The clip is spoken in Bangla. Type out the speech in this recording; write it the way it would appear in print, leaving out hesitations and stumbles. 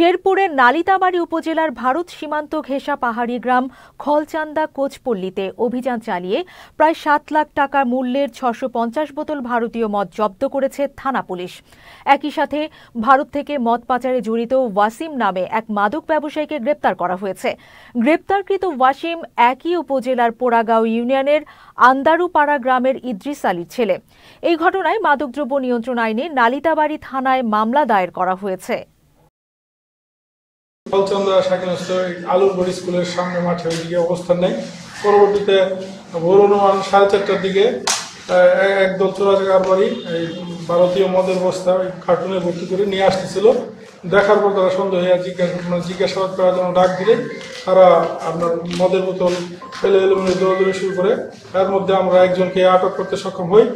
শেরপুরের নালিতাবাড়ী উপজেলার ভারত সীমান্ত ঘেঁষা পাহাড়ি গ্রাম খলচান্দা কোচপল্লীতে অভিযান চালিয়ে প্রায় ৭ লাখ টাকা মূল্যের ৬৫০ বোতল ভারতীয় মদ জব্দ করেছে থানা পুলিশ। একই সাথে ভারত থেকে মদ পাচারে জড়িত ওয়াসিম নামে এক মাদক ব্যবসায়ীকে গ্রেপ্তার করা হয়েছে। গ্রেপ্তারকৃত ওয়াসিম একই উপজেলার পোড়াগাঁও ইউনিয়নের আন্দারুপাড়া গ্রামের ইদ্রিস আলীর ছেলে। এই ঘটনায় মাদকদ্রব্য নিয়ন্ত্রণ আইনে নালিতাবাড়ী থানায় মামলা দায়ের করা হয়েছে। খলচান্দা আলুর বড়ি স্কুলের সামনে মাঠে ওইদিকে অবস্থান নেয়। পরবর্তীতে ভোর অনুমান 4:30টার দিকে একদল চোরাকারবারি এই ভারতীয় মদের বস্তা ওই কার্টুনে ভর্তি করে নিয়ে আসতেছিল। দেখার পর তারা সন্দেহ হয়ে জিজ্ঞাসাবাদ করার জন্য ডাক দিলে তারা আপনার মদের বোতল ফেলে এলোমেলো দৌড়াদৌড়ি শুরু করে। এর মধ্যে আমরা একজনকে আটক করতে সক্ষম হই।